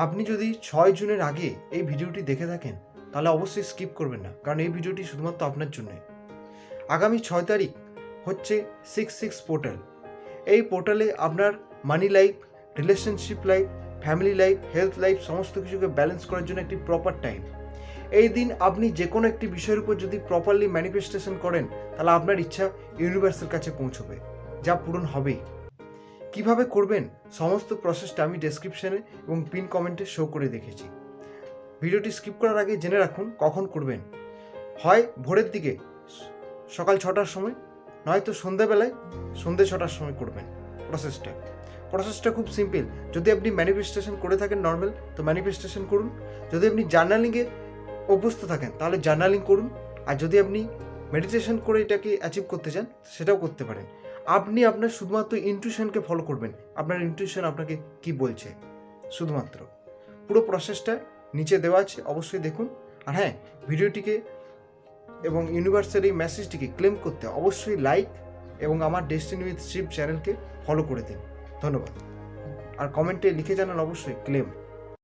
আপনি যদি 6 জুনের আগে এই ভিডিওটি দেখে থাকেন তাহলে অবশ্যই স্কিপ করবেন না, কারণ এই ভিডিওটি শুধুমাত্র আপনার জন্য। আগামী 6 তারিখ হচ্ছে 6-6 পোর্টাল। এই পোর্টালে আপনার money life, relationship life, family life, health life সমস্ত কিছুকে ব্যালেন্স করার জন্য একটি প্রপার টাইম। এই দিন আপনি যে কোনো একটি বিষয়ের উপর যদি প্রপারলি ম্যানিফেস্টেশন করেন তাহলে আপনার ইচ্ছা ইউনিভার্সের কাছে পৌঁছবে, যা পূরণ হবেই। কিভাবে করবেন সমস্ত প্রসেসটা আমি ডেসক্রিপশনে এবং পিন কমেন্টে শো করে দেখেছি। ভিডিওটি স্কিপ করার আগে জেনে রাখুন কখন করবেন। হয় ভোরের দিকে সকাল 6টার সময়, নয়তো সন্ধ্যাবেলায় সন্ধ্যে 6টার সময় করবেন। প্রসেসটা খুব সিম্পল। যদি আপনি ম্যানিফেস্টেশন করে থাকেন নর্মাল, তো ম্যানিফেস্টেশন করুন। যদি আপনি জার্নালিংয়ে অভ্যস্ত থাকেন তাহলে জার্নালিং করুন। আর যদি আপনি মেডিটেশন করে এটাকে অ্যাচিভ করতে চান সেটাও করতে পারেন। আপনি আপনার শুধুমাত্র ইনটিউশনকে ফলো করবেন, আপনার ইনটিউশন আপনাকে কি বলছে শুধুমাত্র। পুরো প্রসেসটা নিচে দেওয়া আছে, অবশ্যই দেখুন। আর হ্যাঁ, ভিডিওটিকে এবং ইউনিভার্সের এই মেসেজটিকে ক্লেম করতে অবশ্যই লাইক এবং আমার ডেস্টিনি উইথ শিব চ্যানেলকে ফলো করে দিন। ধন্যবাদ। আর কমেন্টে লিখে জানান অবশ্যই ক্লেম।